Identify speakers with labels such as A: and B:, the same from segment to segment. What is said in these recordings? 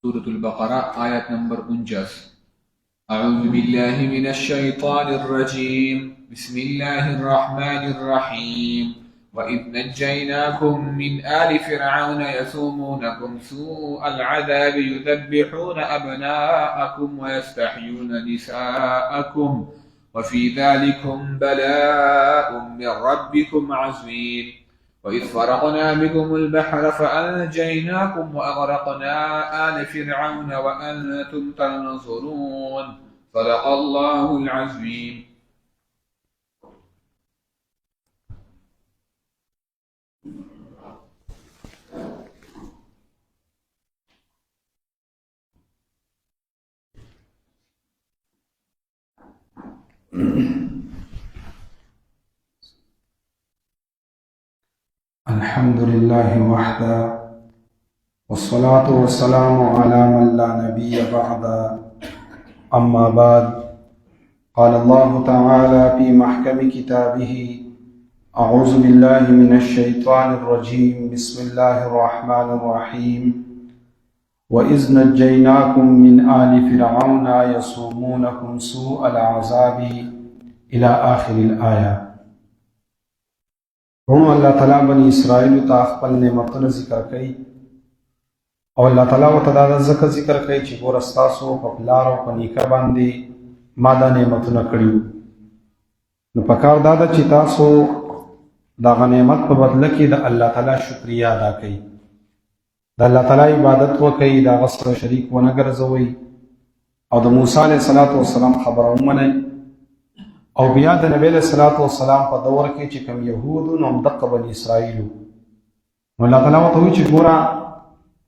A: سورة البقرة آية نمبر 49. أعوذ بالله من الشيطان الرجيم. بسم الله الرحمن الرحيم. وإذ نجيناكم من آل فرعون يسومونكم سوء العذاب يذبحون أبناءكم ويستحيون نساءكم وفي ذلكم بلاء من ربكم عظيم. وإذ فرقنا بكم البحر فأنجيناكم وأغرقنا آل فرعون وأنتم تنظرون. صدق الله العظيم.
B: الحمد لله وحده والصلاة والسلام على من لا نبي بعده أما بعد قال الله تعالى في محكم كتابه أعوذ بالله من الشيطان الرجيم بسم الله الرحمن الرحيم وإذ نجيناكم من آل فرعون يسومونكم سوء العذاب إلى آخر الآية. اللہ تعالیٰ بنی اسرائیل تا خپل نعمتونه ذکر کوي او الله تعالیٰ ورته دا ځکه ذکر کوي چې ګوره ستاسو په پلار او په نیکه باندې ما دا نعمتونه کړي وو، نو پکار دا ده چې تاسو دغه نعمت په بدله کې د الله تعالیٰ شکریا ادا کوئ، د الله تعالیٰ عبادت وکړئ، د هغه سره شریک ونه ګرځوئ او د موسی علیه السلام خبره ومنئ. او بیا د نبی علیہ الصلوۃ والسلام په دور کې چې کوم یهودو نو دقه بنی اسرائیلو، نو الله تعالی ورته وایي چې ګوره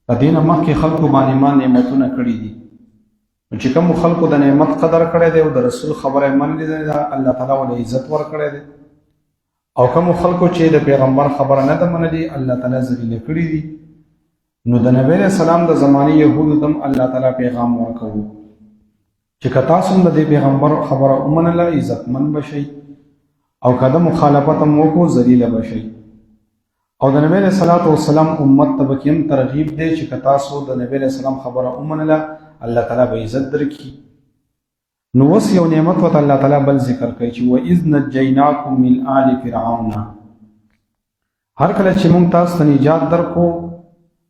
B: د دینه مخکې خلکو باندې ما نعمتونه کړي دي، نو چې کوم خلکو د نعمت قدر کړی دی او د رسول خبره منلې ده الله تعالی ولې عزت ورکړی دی، او کوم خلکو چې د پیغمبر خبره نه ده منلې الله تعالی ذلیل کړي دي. نو د نبی علیہ السلام د زمانې یهودو دم الله تعالی پیغام ورکوي چې که تاسو د دې پیغمبر خبره ومنله عزتمن بشئ او که د مخالفت هم وکړو ذلیله بشئ. او د نبی علیه السلام امت ته پکې هم ترغیب دی چې که تاسو د نبی علیه السلام خبره ومنله الله تعالی به عزت درکړي. نو اوس یو نعمت ورته الله تعالی بل ذکر کوي چې وإذ نجیناکم من آل فرعون، هر کله چې موږ تاسو ته نجات درکو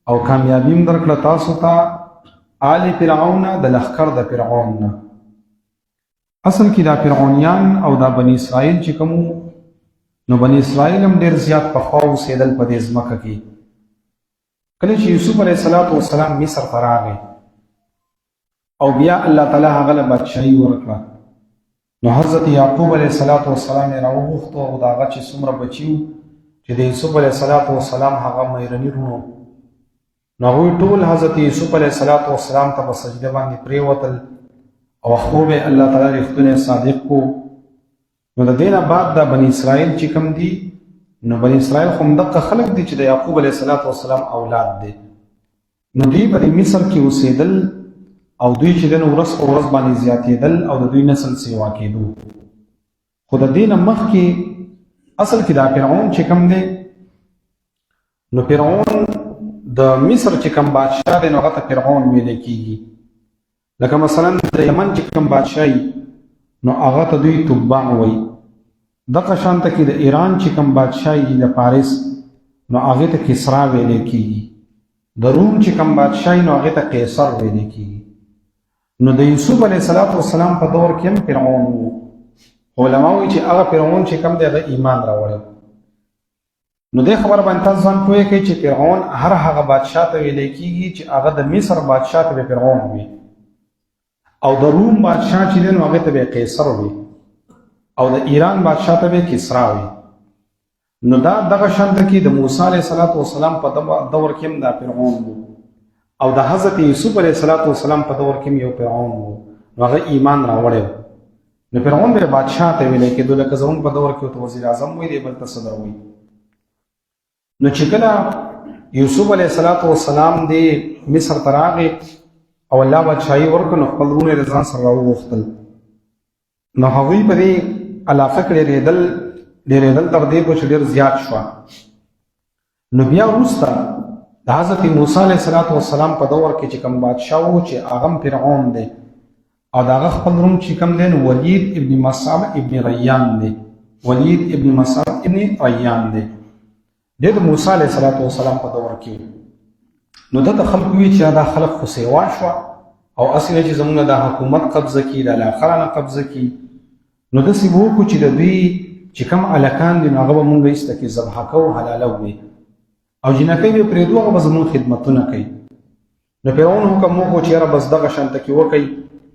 B: او کامیابي هم درکړه تاسو ته آل فرعون د لښکر د فرعون نه. اصل کې دا فرعونیان او دا بنی اسرائیل چې کوم نو بنی اسرائیل هم ډېر زیات پخوا اوسېدل په دې ځمکه کې. کله چې یوسف علیه السلام مصر ته راغی او بیا الله تعالی هغه له بادشاهي ورکړه، نو حضرت یعقوب علیه السلام یې راوغوښتو او د هغه چې څومره بچي وو چې د یوسف علیه السلام هغه مېرني وروڼو، نو هغوی ټول حضرت یوسف علیه السلام ته په سجده باندې پرېوتل او خوب الله تعالی رښتونی صادق کو. نو د دې نه بعد د بني اسرائیل چې کوم دي نو بني اسرائیل خو همدغه خلک دي چې د یعقوب علیه السلام اولاد دي، نو دوی په مصر کې اوسېدل او دوی چې دن ورځ په ورځ باندې زیاتېدل او د دوی نسل سیوا کېدو. خو د دې نه مخکې اصل کې دا فرعون چې کوم دی نو فرعون د مصر چې کوم بادشاه دی نو هغه ته فرعون ویل کېږي. لکه مثلا د یمن چې کوم بادشاهي نو هغه ته دوی تبع وایي. دغه شانته کې د ایران چې کوم بادشاهي د پاریس نو هغې ته کسرا ویل کېږي. د روم چې کوم بادشاهي نو هغې ته قیصر ویل کېږي. نو د یوسف علیه السلام په دور کې هم فرعون و. علما وایي چې هغه فرعون چې کوم دی هغه ایمان راوړی. نو دې خبر باندې تاسو ځان پوهې کوئ چې فرعون هر هغه بادشاه ته ویل کېږي چې هغه د مصر بادشاه ته به فرعون وي، او د روم بادشاه چې دی نو هغې ته به قیصر وي، او د ایران بادشاه ته به کسرا وي. نو دا دغه شانته کې د موسی علیه السلام په دور کې هم دا فرعون و او د حضرت یوسف علیه السلام په دور کې هم یو فرعون و نو هغه ایمان راوړی نو فرعون به بادشاه ته ویلی کېدو لکه زموږ په دور کې ورته وزیر اعظم وایي دی بل ته صدر وایي نو چې کله یوسف علیه السلام دی مصر ته راغی او الله بادشاهي ورکړه نو خپل وروڼه یې د ځان سره راوغوښتل نو هغوی په دې علاقه کې ډېرېدل تر دې پورې چې ډېر زیات شوه نو بیا وروسته د حضرت موسی علیه السلام په دور کې چې کوم بادشاه و چې هغه هم فرعون دی او د هغه خپل روم چې کوم دی نو ولید ابن مصعب ابن ریان دی ولید ابن مصعب ابن ریان دی د موسی علیه السلام په دور کې نو د خلکو وی چې دا خلک خو سیوا شو او اصل چې زمونږ د حکومت قبضه کی د الاخرانه قبضه کی نو د سی وو کو چې د دوی چې کوم الکان دي هغه به مونږ ایسته کې ذبح کوو حلاله وي او جنکۍ به پرېږدو هغه به زمونږ خدمتونه کوي نو فرعون حکم وکړو چې یاره بس دغه شانته کې وکړئ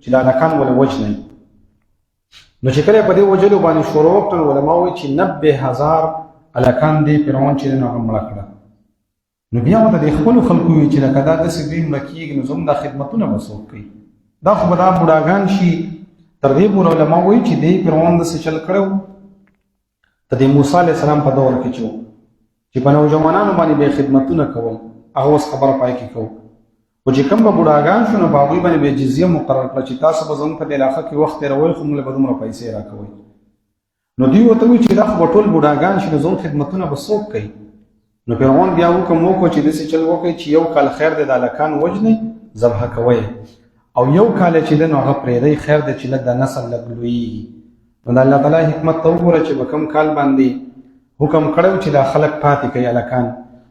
B: چې د الکان ولې وجنئ نو چې کله په دې وجلو باندې شروع وکړل علما وایي چې 90,000 الکان دی فرعون چې نو هغه مړه کړه نو بیا ورته د خپلو خلکو وي چې لکه دا داسې دوی مړه کېږي نو زموږ دا خدمتونه به څوک کوي دا خو به دا بوډاګان شي تر دې پورې علما وایي چې دی فرعون داسې چل کړی و د دې موسی علیه السلام په دور کې چې په نوجوانانو باندې به خدمتونه کول هغه اوس خبره پای کې کوو خو چې کوم به بوډاګان شو نو په هغوی باندې به جزیه مقرر کړه چې تاسو به زموږ په دې علاقه کې وخت تېروئ خو موږ به دومره پیسې راکوئ نو دوی ورته وایي چې دا خو به ټول بوډاګان شي نو زموږ خدمتونه به څوک کوي نو فرعون بیا حکم وکړو چې داسې چل وکړئ چې یو کال خیر دی د هلکان وژنئ ذبحه کوئ او یو کال چې دی نو هغه پرېږدئ خیر دی چې لږ د نسل لږ لویږي نو د الله تعالی حکمت ته وګوره چې په کوم کال باندې حکم کړی چې دا خلک پاتې کوي هلکان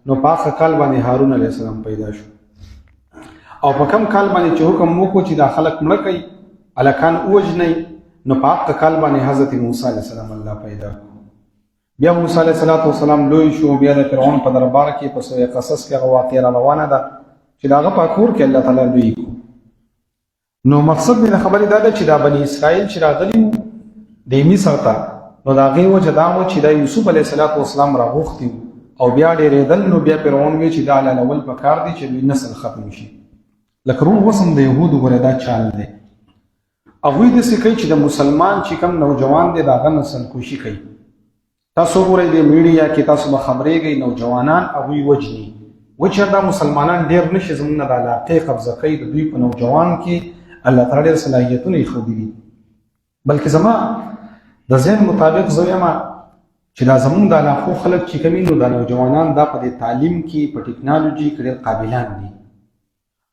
B: نو په هغه کال باندې هارون علیه السلام پیدا شو او په کوم کال باندې چې حکم وکړو چې دا خلک مړه کوي هلکان ووژنئ نو په هغه کال باندې حضرت موسی علیه السلام الله پیدا کړو بیا موسی علیه السلام لوی شو بیا د فرعون په دربار کې په سوره قصص کې هغه واقعه را روانه ده چې د هغه په کور کې الله تعالی لوی کړو نو مقصد مې د خبرې دا ده چې دا بني اسرائیل چې راغلي وو د مصر ته نو د هغې وجه دا وه چې دا یوسف علیه السلام راغوښتي او بیا ډېرېدل نو بیا فرعون وی چې دا حلالول پکار دی چې دوی نسل ختم شي لکه روم اوس هم د یهودو ګوره دا چال دی هغوی داسې کوي چې د مسلمان چې کوم نوجوان دی د هغه نسل کشي کوي تاسو ګورئ د میډیا کې تاسو به خبرېږئ نوجوانان هغوی وجني و چې دا مسلمانان ډېر نشي زموږ نه د علاقې قبضه کوي د دوی په نوجوان کې الله تعالی ډېر صلاحیتونه یې ښودي دي بلکې زما د ذهن مطابق زه یم چې دا زموږ د علاقو خلک چې کوي نو د نوجوانان دا په دې تعلیم کې په ټکنالوژي کې ډېر قابلان دي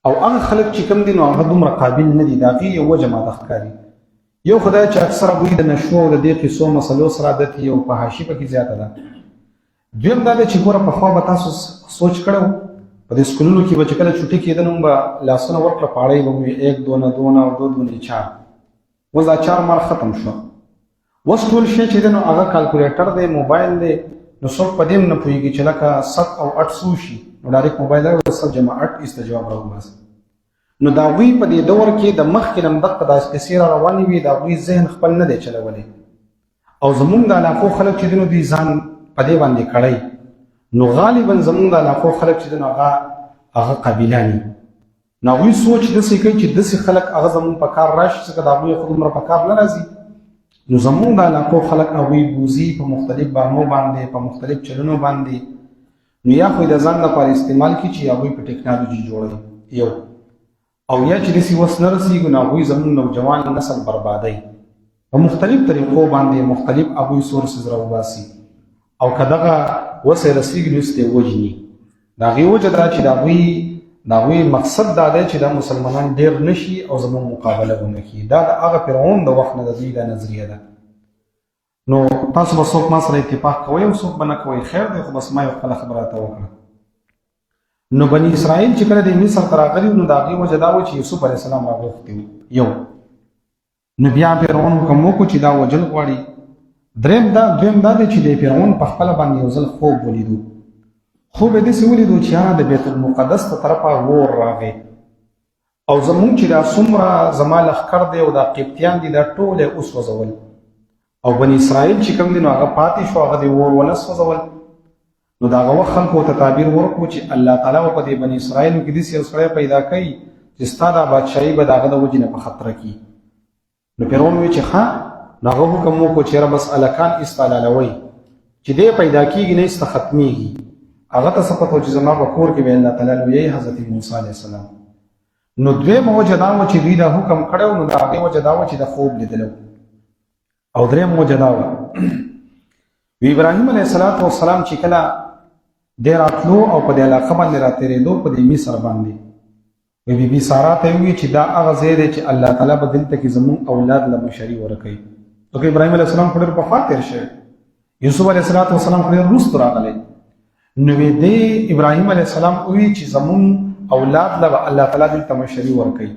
B: او هغه خلک چې کوم دي نو هغه دومره قابل نه دي د هغې یو وجه ماته ښکاري یو خدای چې اکثره هغوی د نشو او د دې قصو مسلو سره عادت یو فحاشي پکې زیاته ده دویم دا دی چې ګوره پخوا به تاسو سوچ کړی و په دې سکولونو کې به چې کله چوټي کېده نو به لاسونه ورکړه پاړی به وي 1 2 9 2 او 2 2 4 اوس دا 4 مار ختم شو اوس ټول شی چې دی نو هغه کالکولیټر دی موبایل دی نو څوک په دې هم نه پوهېږي چې لکه 7 او 8 څو شي نو ډایرکټ موبایل دی 7 جمع 8 استجواب راوباسي نو د هغوی په دې دور کې د مخکې نه دغه داسې کیسې را روانې وي د هغوی ذهن خپل نه دی چلولی او زموږ د علاقو خلک چې دي نو دوی ځان په دې باندې کړی نو غالبا زموږ د علاقو خلک چې دي نو هغه قابلان دي نو هغوی سوچ داسې کوي چې داسې خلک هغه زموږ په کار راشي ځکه د هغوی خو دومره په کار نه راځي نو زموږ د علاقو خلک هغوی بوځي په مختلف بانو باندې په مختلف چلونو باندې نو یا خو د ځان لپاره استعمال کړي چې هغوی په ټکنالوژي جوړوي یو او یا چې داسې وس نه رسېږي نو هغوی زموږ نوجوان نسل بربادوي په مختلف طریقو باندې مختلف هغوی سورسز راوباسي او که دغه وس یې رسېږي نو اوس ته یې وژني د هغې وجه دا چې د هغوی مقصد دا دی چې دا مسلمانان ډېر نه شي او زموږ مقابله ونه کړي دا د هغه فرعون د وخت نه د دوی دا نظریه ده نو تاسو به څوک ما سره اتفاق کوئ او څوک به نه کوئ خیر دی خو بس ما یو خپله خبره راته وکړه نو بني اسرائیل چې کله د مصر ته راغلي نو د هغې وجه دا و چې یوسف علیه السلام راغوښتي و یو نو بیا فرعون حکم وکړو چې دا وجل غواړي دویم دا دی چې د فرعون په خپله باندې یو ځل خوب ولیدو خوب یې داسې ولیدو چې هغه د بیت المقدس ته طرفه اور راغی او زمونږ چې دا څومره زما لښکر دی او دا قبطیان دي دا ټول یې وسوځول او بني اسرائیل چې کوم دي نو هغه پاتې شو هغه د اور ونه سوځول نو دا هغه وخت خلکو ته تعبیر ورکړو چې الله تعالی په دې بني اسرائیلو کې داسې یو سړی پیدا کوي چې ستا دا بادشاهي به د هغه د وجې نه په خطره کي. نو فرعون وایي چې ښه، نو هغه حکم وکړو چې یاره بس هلکان استعلالوئ چې دی پیدا کېږي نه ایسته ختمېږي. هغه ته څه پته و چې زما په کور کې به الله تعالی لویوي حضرت موسی علیه السلام. نو دویمه وجه دا وه چې دوی دا حکم کړی و، نو د هغې وجه دا وه چې د خوب لیدلی او درېیمه وجه دا وه وی ابراهیم علیه السلام چې کله دی راتلو او په دې علاقه باندې راتېرېدو په دې مصر باندې، وی بي بي سارا ته وی چې دا هغه ځای دی چې الله تعالی به دلته کې زموږ اولاد له مشري ورکوي. نو که ابراهیم علیه السلام خو ډېر پخوا تېر شوی، یوسف علیه السلام خو ډېر وروسته راغلی. نو دی ابراهیم علیه السلام وی چې زموږ اولاد له به الله تعالی دلته مشري ورکوي.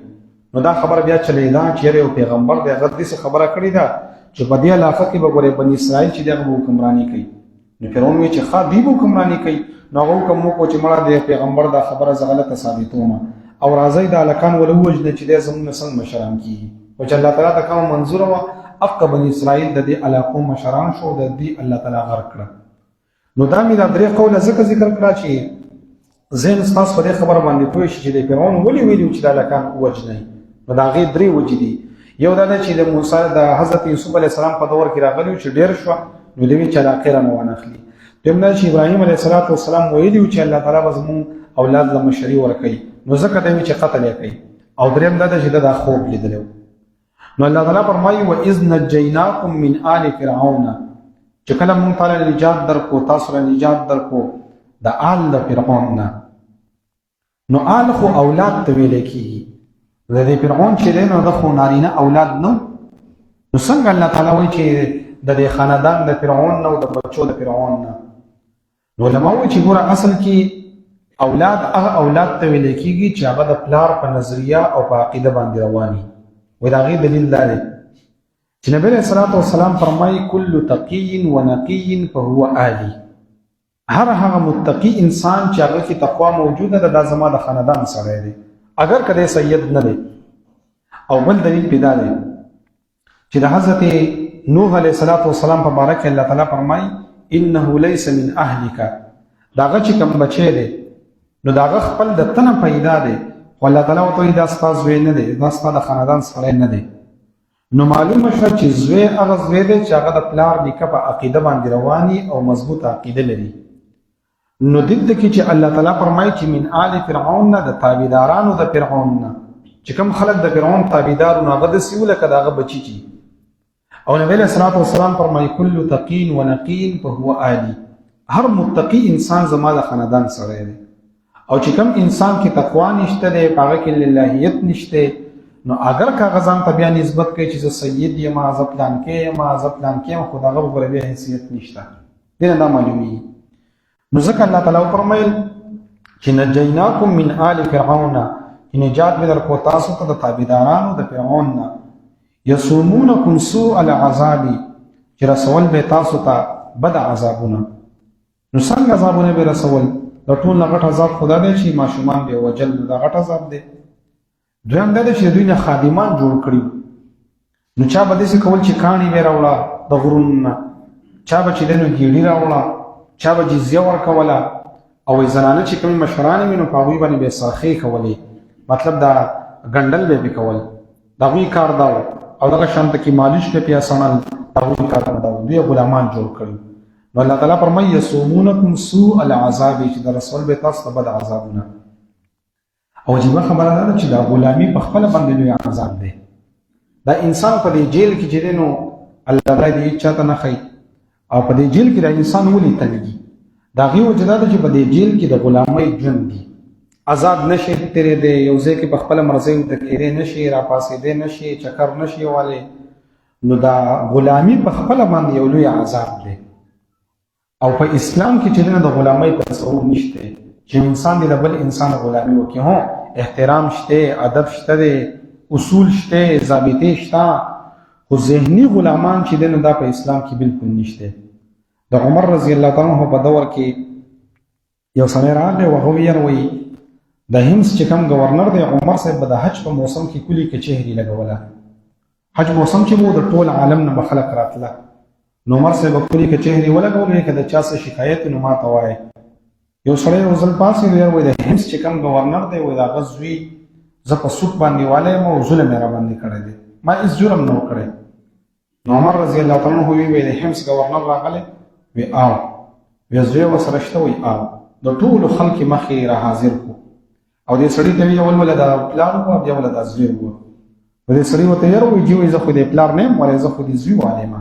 B: نو دا خبره بیا چلېده چې یاره یو پیغمبر دی هغه داسې خبره کړې ده چې په دې علاقه کې به ګورې بني اسرائیل چې دی هغه به حکمراني کوي. نو فرعون وایي چې ښه دوی به حکمراني کوي. نو هغه حکم وکړو چې مړه د پیغمبر دا خبره زه غلطه ثابتوم او راځئ دا هلکان ول ووژنه چې دی زموږ نه څنګه مشران کېږي. خو چې الله تعالی ته کومه منظوره وه حق بني اسرائیل د دې علاقو مشران شو، د دې الله تعالی غرق کړه. نو دا مې دا درې قوله ځکه ذکر کړه چې ذهن ستاسو په دې خبره باندې پوه شي چې د فرعون ولې ویلي چې دا هلکان ووژنئ. نو د هغې درې وجې دي. یو دا ده چې د موسی د حضرت یوسف علیه السلام په دور کې راغلي چې ډېر شوه، نو دوی چې علاقې رانه وانخلي. دویم دا چې ابراهیم علیه السلام ویلي چې الله تعالی به زموږ اولاد له مشري ورکوي، نو ځکه دی وایي چې قتل یې کوي. او درېیم دا ده چې ده دا خوب لیدلی و. نو الله تعالی فرمایي وإذ نجیناکم من آل فرعون، چې کله مونږ تعالی نجات درکو، تاسو له نجات درکو د آل د فرعون نه. نو آل خو اولاد ته ویلی کېږي، د دې فرعون چې دی نو د خو نارینه اولاد نه. نو څنګه الله تعالی وایي چې د دې خاندان د فرعون نه او د بچو د فرعون نه؟ نو علما وایي چې ګوره اصل کې اولاد هغه اولاد ته ویلی کېږي چې هغه د پلار په نظریه او په عقیده باندې رواني. وایي د هغې دلیل دا دی چې نبی علیه الصلاة والسلام فرمایي کل تقی و نقی فهو آلی. هر هغه متقی انسان چې هغه کې تقوا موجوده ده دا زما د خاندان سړی دی، اگر کده سید نه دی. او بل دلیل پیدا دی چې د حضرت نوح علیه السلام په باره کې الله تعالی فرمایي انه لیس من اهلک، دا هغه چې کوم بچی دی نو دا هغه خپل د تنه پیدا دی، خو الله تعالی ورته وایي دا ستا زوی نه دی، دا ستا د خاندان سړی نه دی. نو معلومه شوه چې زوی هغه زوی دی چې هغه د پلار نیکه په عقیده باندې رواني او مضبوطه عقیده لري. نو دلته کې چې الله تعالی فرمایي چې من آل فرعون نه، د تابعدارانو د فرعون نه، چې کوم خلک د فرعون تابعدار نو هغه داسې و لکه د هغه بچي چې. او نبی علیه الصلاة والسلام فرمایي کل تقی و نقی فهو آلی، هر متقی انسان زما د خاندان سړی دی. او چې کوم انسان کې تقوا نشته دی، په هغه کې للهیت نشته، نو اگر که هغه ځان ته بیا نسبت کوي چې زه سید یم، زه پلانکې یم، زه پلانکې یم، خو د هغه به بیا حیثیت نشته. دې نه دا معلومیږي. نو ځکه الله تعالی وفرمایل چې نجیناکم من آل فرعون، نجات مې درکړو تاسو ته د تابعدارانو د فرعون نه. یصومونکم سوء العذاب، چې رسول به تاسو ته بد عذابونه. نو څنګه عذابونه به رسول؟ د ټول نه غټ عذاب خدا دی چې ماشومان به وجل، دا غټ عذاب دی. دویم دا دی چې دوی نه خادمان جوړ کړي. نو چا به داسې کول چې کاڼي به راوړه د غرونو نه، چا به چې دی نو ګیډي راوړه، چا به جزیه ورکوله، او زنانه چې کومې مشرانې وي نو په هغوی باندې به یې سرخې کولې، مطلب دا ګنډل به یې کول، د هغوی کار دا و. او دغه شانته کې مالش به پې سڼل، د هغوی کار دا و. دوی غلامان جوړ کړي. نو الله تعالی فرمایي یصومونکم سوء العذاب، چې د رسول به تاسو ته بد عذابونه. او عجیبه خبره دا ده چې دا غلامي په خپله باندې لوی عذاب دی. دا انسان په دې جیل کې چې دی نو الله تعالی دې هېڅ چاته نه ښایي، او په دې جیل کې دا انسان ولې تنګي؟ د هغې وجه دا ده چې په دې جیل کې د غلامۍ ژوند دي، آزاد نشي تېرېدی، یو ځای کې په خپله مرضۍ ورته کېدی نشي، راپاڅېدی نشي، چکر نشي ولی. نو دا غلامي په خپله باندې یو لوی عذاب دی. او په اسلام کې چې دی نو د غلامۍ تصور نشته چې انسان دی د بل انسان غلامي وکړي. هو احترام شته، ادب شته دی، اصول شته، ضابطې شته، خو ذهني غلامان چې دی نو دا په اسلام کې بالکل نشته. د عمر رضی الله تعالی عنه په دور کې یو سړی راغی او هغه ویل د همس چې کوم گورنر دی عمر صاحب به د حج په موسم کې کلي کچهري لګوله. حج موسم چې و د ټول عالم نه به خلک راتله، نو عمر صاحب به کلي کچهري ولګولې که د چا څه شکایت نو ما ته وایه. یو سړی یو ځل پاسې دی وایي د هند چې کوم گورنر دی وایي د هغه زوی زه په سود باندې والی یم او ظلم یې راباندې کړی دی ما هېڅ جرم نه و کړی نو عمر رضی الله تعالی عنه وایي د حمص گورنر راغلی وی آو وی زوی ورسره شته وایي آو د ټولو خلکې مخې را حاضر کړو او دې سړي ته وایي اول وله دا پلار وه بیا وله دا زوی وه دې سړي ورته یاره وایي جی وایي زه خو دې پلار نه یم ولی زه خو دې زوی والی یم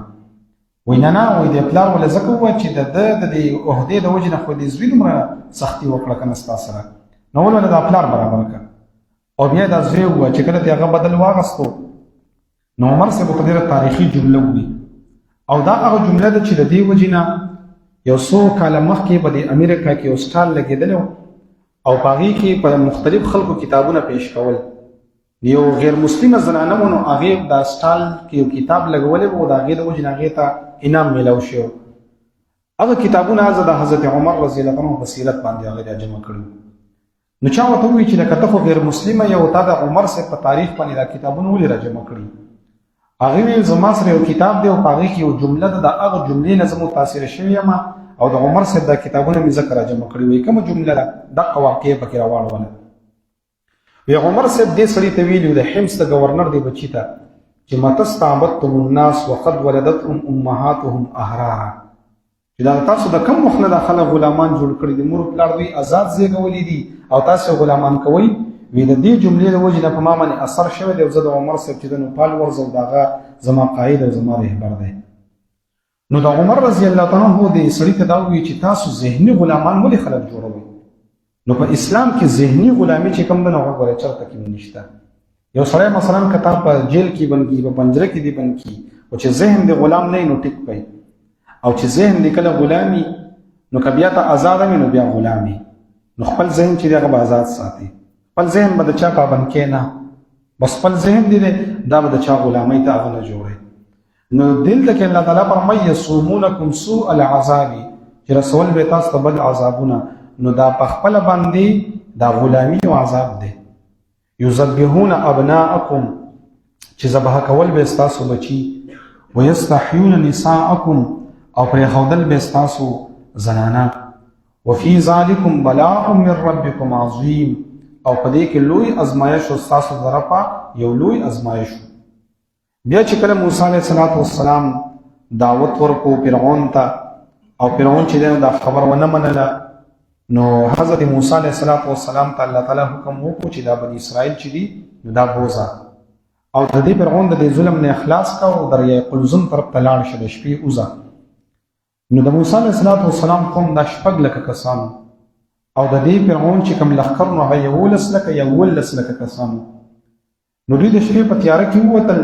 B: وایي نه نه وایي دې پلار وله ځکه ووایه چې د ده د دې عهدې د وجې نه خو دې زوی دومره سختي وکړه که نه ستا سره نو ول وله دا پلار برابر کړه او بیا دا زوی ووایه چې کله دې هغه بدل واغستو نو عمر صاحب ورته ډېره تاریخي جمله ووایي او دا هغه جمله ده چې د دې وجې نه یو څو کاله مخکې په دې امریکا کې یو سټال لګېدلی او په هغې کې په مختلف خلکو کتابونه پیش کول یو غیر مسلمه زنانه وه نو هغې دا سټال کې یو کتاب لګولی و د هغې د وجې نه هغې ته انعام میلاو شوی هغه کتابونه زه د حضرت عمر رضی الله عنه په سیرت باندې هغې راجمع کړي نو چا ورته ووایي چې لکه ته خو غیر مسلمه یې او تا د عمر صاحب په تاریخ باندې دا کتابونه ولې راجمع کړي هغې ویل زما سره یو کتاب دی او په هغې کې یو جمله ده د هغه جملې نه زه متاثره شوی یم او د عمر صاحب دا کتابونه مې ځکه راجمع کړي وایي کومه جمله ده دقه واقعه پکې راواړوله وی عمر صاحب دې سړي ته ویلي د حمص د گورنر دی بچي ته چې مته استعبدتم الناس وقد ولدتهم امهاتهم احرارا چې دا تاسو د کوم وخت نه دا خلک غلامان جوړ کړي دي مور پلار دوی آزاد زېږولي دي او تاسو غلامان کوئ وی د دې جملې د وجې نه په ما باندې اثر شوی دی او زه د عمر صاحب چې د نوپال ورځ او د هغه زما قاید او زما رهبر دی نو د عمر رضی الله تعالی عنه دې سړي ته دا ووایي چې تاسو ذهني غلامان ولې خلک جوړوئ نو په اسلام کې ذهني غلامي چې کوم ده نو هغه چېرته کې نشته یو سړی مثلا که تا په جیل کې بند کړي په پنجره کې دې بند کړي او چې ذهن دې غلام نه نو ټیک پی او چې ذهن دې کله غلامي نو که بیا ته آزاد وي نو بیا غلامي نو خپل ذهن چې دی هغه به آزاد ساتي خپل ذهن به د چا پابند کې نه بس خپل ذهن دې دا به د چا غلامۍ ته هغه نه جوړوي نو دلته کې الله تعالی فرمایي یصومونکم سوء العذاب چې رسول به تاسو ته بد عذابونه نو دا په خپل باندې دا غلامي او عذاب دی یذبحون ابناءکم چې ذبح کول به تاسو بچي ويستحيون نساءکم او پر خودل به تاسو زنانا وفي ذلكم بلاء من ربكم عظیم او پدې کې لوی ازمایش او تاسو طرفه یو لوی ازمایش بیا چې کله موسی علیه السلام دعوت ورکو فرعون ته او فرعون چې دا خبر ونه منله نو حضرت موسی علیه السلام ته الله تعالی حکم وکړو چې دا بنی اسرائیل چې دي نو دا بوزه او د دې فرعون د ظلم نه اخلاص کا او دریای قلزم طرف ته لاړ شه د شپې اوزه نو د موسی علیه السلام قوم دا شپږ لکه کسان او د دې فرعون چې کوم لښکر نو هغه یولس لکه کسان نو دوی د شپې په تیاره کې ووتل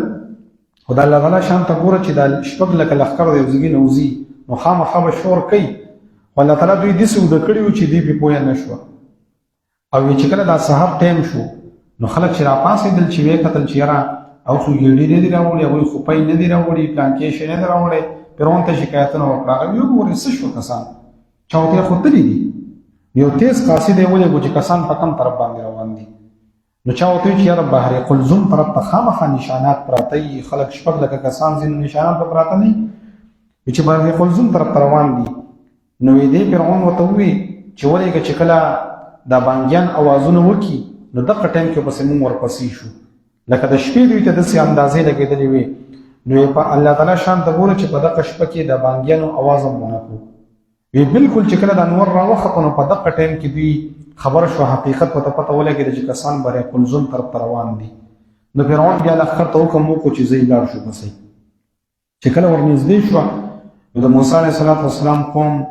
B: خو د الله تعالی شان ته ګوره چې دا شپږ لکه لښکر د یو ځای نه وځي نو خامخا به شور کوي الله تعالی دوی داسې وده کړي وو چې دوی پرې پوه نه شوه او چې کله دا سهار ټایم شو نو خلک چې راپاڅېدل چې ویې کتل چې یاره او خو ګېډې نه دي راوړي هغوی خو پی نه دي راوړي پلانکې شی نه دي راوړی فرعون ته شکایتونه وکړه هغه ویې وګورئ څه شو کسان چا ورته خو تللي دي یو تیز قاصد یې ولېږو چې کسان په کوم طرف باندې روان دي نو چا ورته ویل چې یاره بحر قلزم طرف ته خامخا نشانات پراته وي خلک شپږ لکه کسان ځینې نشانات به پراته نه وي چې بحر قلزم طرف ته روان دي نو دې فرعون ورته ووایي چې ولېږه چې کله دا بانګیان اوازونه وکړي نو دغه ټایم کې پسې موږ ورپسې شو لکه د شپې دوی ته داسې اندازې لګېدلې وې نو یې په الله تعالی شان ته ګوره چې په دغه شپه کې د بانګیانو اواز هم ونه کړو وی بالکل چې کله د انور راوخته نو په دغه ټایم کې دوی خبر شو حقیقت په پته ولګېده چې کسان بری قلزم طرف ته روان دي نو فرعون بیا لښکر ته حکم وکړو چې ځئ لاړ شو پسې چې کله ورنږدې شوه نو د موسی علیه السلام قوم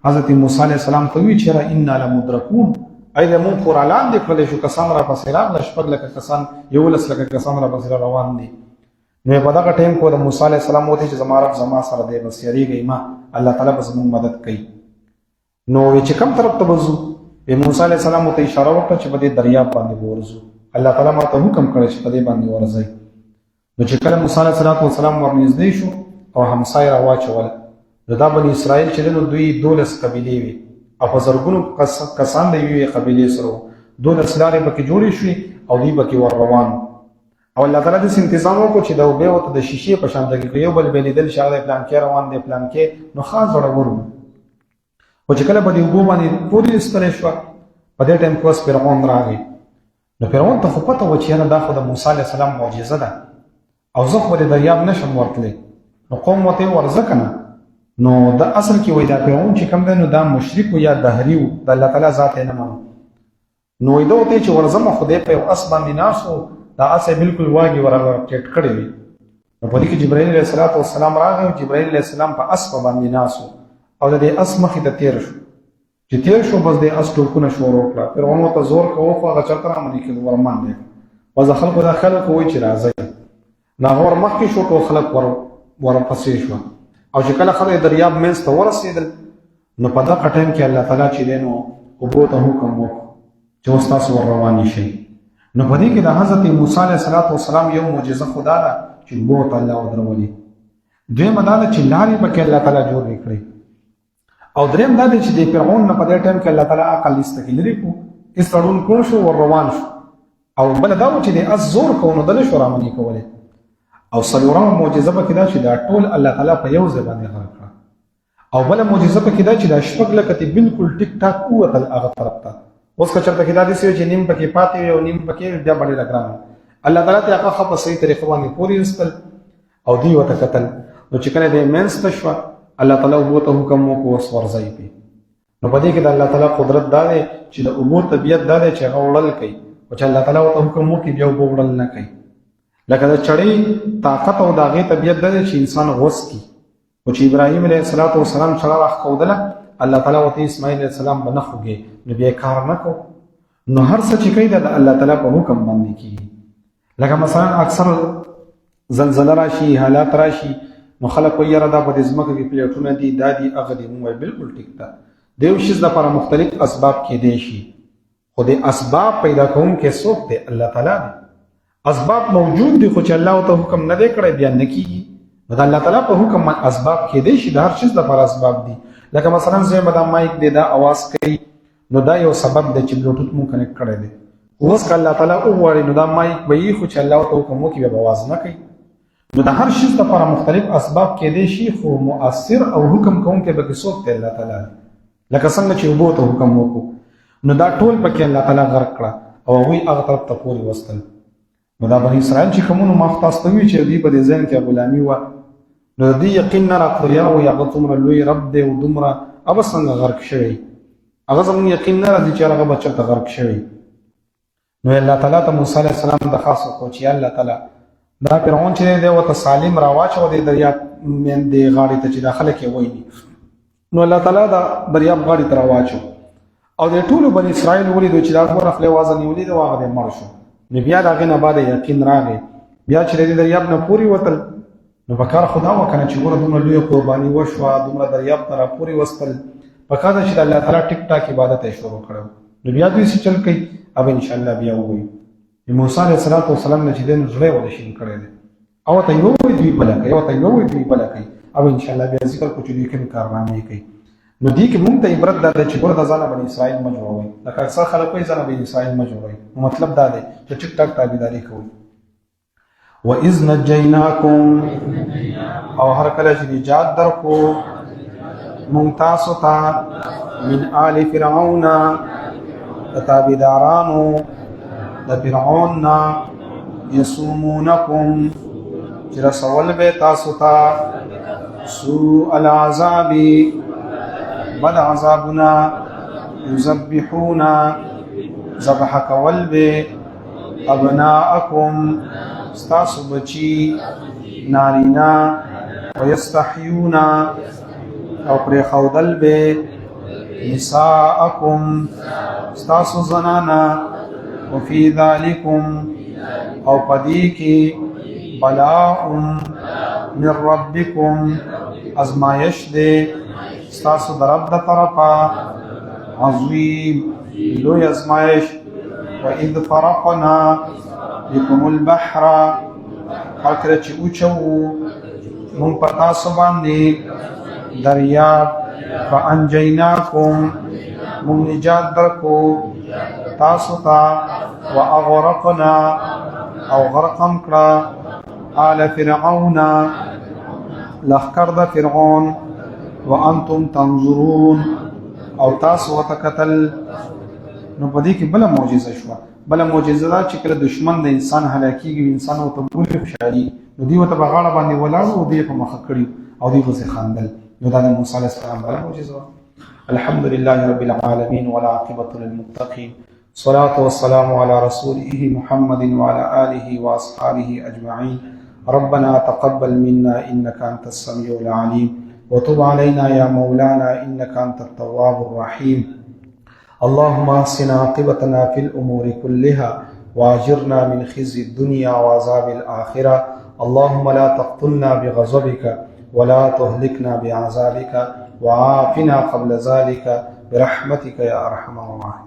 B: حضرت موسی علیه السلام ته وی چې انا لمدرکون ای د مونږ خو را لاندې کړلی شو کسان را پسې راغله شپږ لکه کسان 11 لکه کسان را پسې روان دي نو په دغه ټایم کې د موسی علیه السلام وتی چې زما رب زما سره دی بس یریږئ ما الله تعالی به زموږ مدد کوي نو چې کوم طرف ته به ځو موسی علیه السلام ته اشاره وکړه چې په دې دریاب باندې به ورځو الله تعالی ماته حکم کړی چې په دې باندې ورځئ نو چې کله موسی علیه السلام ورنږدې شو او همسایه را واچول دا بني اسرائیل چې نو دوی 12 قبیلې وي او په زرګونو کسان د یوې قبیلې سره 12 لارې پکې جوړې شوې او دوی پکې ور روان او الله تعالی دې تنظیم وکړو چې دا وبې وته د شیشې په شان دغه یو بل بلیدل شاله پلان کې روان دي پلان کې نو خاص ورور خو چې کله به دې اوبو باندې پورې ایستلی شوه په دې ټایم کې اوس فرعون راغی نو فرعون ته خو پته وه چې یاره دا خو د موسی علیه السلام معجزه ده او زه خو د دریاب نشم ورتلی نو قوم ورته یې ورځه که نه نو د اصل کې وایي دا فرعون چې کوم دی نو دا مشرک و یا دهري و د الله تعالی ذات یې نه منو نو وایي ده ورته چې ورځم خدای په یو اس باندې ناست و دا اس یې بلکل واګې ټیټ کړی وي نو په دې کې جبرائیل علیه السلام راغی او جبرائیل علیه السلام په اس په باندې ناست و او د دې اس مخې ته تېر شو چې تېر شو بس د اس ټوپونه شروع کړه فرعون ورته زور کوه خو هغه چېرته رامنې کېدو ورمان دی بس د خلکو دا خلک وایي چې راځئ نو هغه ور مخکې شو ټول خلک ورپسې شوه او چې کله خلک دریاب منځ ته ورسېدل نو په دغه ټایم کې الله تعالی چې دی نو اوبو ته حکم وکړو چې اوس تاسو ور روانې شئ نو په دې کې د حضرت موسی علیه السلام یو معجزه خدا ده چې اوبو ته الله ودرولي دویمه دا ده چې لارې پکې الله تعالی جوړې کړې او دریم دا دی چې د فرعون نه په دې ټایم کې الله تعالی عقل ایسته کې لرې کړو ایس تړون کړو شو ور روان شو او بله دا و چې د اس زور کوو نو ده نه شو رامنې کولی او څلورمه معجزه پکې دا چې دا ټول الله تعالی په یو ځای باندې غرق کړه او بله معجزه پکې دا چې دا شپږ لکتې بلکل ټیک ټاک ووتل هغه طرف ته اوس که چېرته کې دا داسې وي چې نیم پکې پاتې وي او نیم پکې بیا به ډېره ګرانه الله تعالی ته هغه ښه په صحیح طریقه باندې پورې ایستل او دوی ورته کتل نو چې کله دی منځ ته شوه الله تعالی اوبو ته حکم وکړو اوس ورځئ پې نو په دې کې د الله تعالی قدرت دا دی چې د اوبو طبیعت دا دی چې هغه وړل کوي او چې الله تعالی ورته حکم وکړي بیا اوبه وړل نه کوي لکه د چړې طاقت او د هغې طبیعت دا دی چې انسان غوڅ کړي او چې ابراهیم علیه السلام چړه راښکودله الله تعالی ورته اسماعیل علیه السلام به نه خوږې نو بیا یې کار نه کو نو هر څه چې کوي دا د الله تعالی په حکم باندې کېږي لکه مثلا اکثر زلزله راشي حالات راشي نو خلک وایي یاره دا به د ځمکه کې پلیټونه دي دا دي هغه دي موږ وایي بلکل ټیک ده د یو شیز لپاره مختلف اسباب کېدی شي خو د اسباب پیدا کوونکی څوک دی الله تعالی دی اسباب موجود دي خو چې الله ورته حکم نه دی کړی بیا نه کېږي نو د الله تعالی په حکم اسباب کېدی شي د هر شیز لپاره اسباب دي لکه مثلا زه دا مایک دی دا اواز کوي نو دا یو سبب دی چې بلوټوت مونږ کنیکټ کړی دی اوس که الله تعالی وغواړي نو دا مایک به یي خو چې الله ورته حکم وکړي بیا به اواز نه کوي نو د هر شیز لپاره مختلف اسباب کېدی شي خو مؤثر او حکم کوونکی به کې څوک دی الله تعالی لکه څنګه چې اوبو ته حکم وکړو نو دا ټول پکې الله تعالی غرق کړه او هغوی هغه طرف ته پورې وستل نو دا بني اسرائیل چې کومونو ما خو تاسو ته وویل چې دوی په دې ذهن کې غلامي وه نو د دې یقین نه راته یاره وایي هغه څومره لوی رب دی او دومره هغه څنګه غرق شوی هغه زموږ یقین نه راځي چې هغه به چېرته غرق شوی نو الله تعالی ته موسی علیه السلام درخواست وکړو چې الله تعالی دا فرعون چې دی ورته سالم راواچوه د دریاب دې غاړې ته چې دا خلک یې ویني نو الله تعالی دا دریاب غاړې ته راواچو او د ټولو بني اسرائیل ولیدو چې دا ګوره خولې وازه نیولې ده او هغه دی مړ شو نو بیا د هغې نه بعد یقین راغی بیا چې د دې دریاب نه پورې وتل نو په کار خو دا وه که نه چې ګوره دومره لویه قرباني وشوه دومره دریاب ته را پورې وستل په کار ده چې د الله تعالی ټیک ټاک عبادت یې شروع کړی نو بیا دوی څه چل کوي اب انشاءالله بیا ووایو د موسی علیه السلام نه چې دی نو زړه یې ورته شین کړی دی او ورته یې ووایي دوی بله کوي ورته یې ووایي دوی بله کوي اب انشاءالله بیا ذکر کو چې دوی کومې کارنامې کوي نو دې کې مونږ ته عبرت دا دی چې ګوره د ځانه بني اسرائیل مه جوړوئ لکه اکثر خلک وایي ځانه بني اسرائیل مه جوړوئ مطلب دا دی چې ټیک ټاک تابعداري کوئ وَإِذْ نَجَّيْنَاكُمْ او هر کله چې نجات درکو مونږ تاسو ته من آل فرعون د تابعدارانو د فرعون نه یسومونکم چې رسول به تاسو ته سوء العذاب بد عذابنا یذبحون ذبح کول به ابناءکم ستاسو بچی نارینا ویستحیون او پریخودل به نساءکم ستاسو زنانا وفی ذالکم او پدی کی بلاء من ربکم ازمایش دے ستاسو درب دا طرفا عظیم لوی ازمایش وَإِذْ فَرَقْنَا بِكُمُ الْبَحْرَ حکر چی اوچو من پتاسو باندی دریاب فَأَنْجَيْنَاكُمْ من نجات درکو تاسو تا وَأَغْرَقْنَا او غرقم کرا آل فرعون لخکر دا فرعون وَأَنْتُمْ تَنْظُرُونَ او تاسو ورته کتل. نو په دې کې بله معجزه شوه. بله معجزه دا چې کله دشمن د انسان هلاکېږي، انسان ورته ګوري خوشحالي، نو دوی ورته په غاړه باندې ولاړ او دوی یې په مخه کړي او دوی پسې خندل. نو دا د موسی علیه السلام بله معجزه وه. الحمد لله رب العالمين والعاقبة للمتقين، الصلاة والسلام على رسوله محمد وعلى آله وأصحابه أجمعين. ربنا تقبل منا إنك أنت السميع العليم وتب علينا يا مولانا إنك أنت التواب الرحيم. اللهم أحسن عاقبتنا في الأمور كلها وأجرنا من خزي الدنيا وعذاب الآخرة. اللهم لا تقتلنا بغضبك ولا تهلكنا بعذابك وعافنا قبل ذلك برحمتك يا أرحم الراحمين.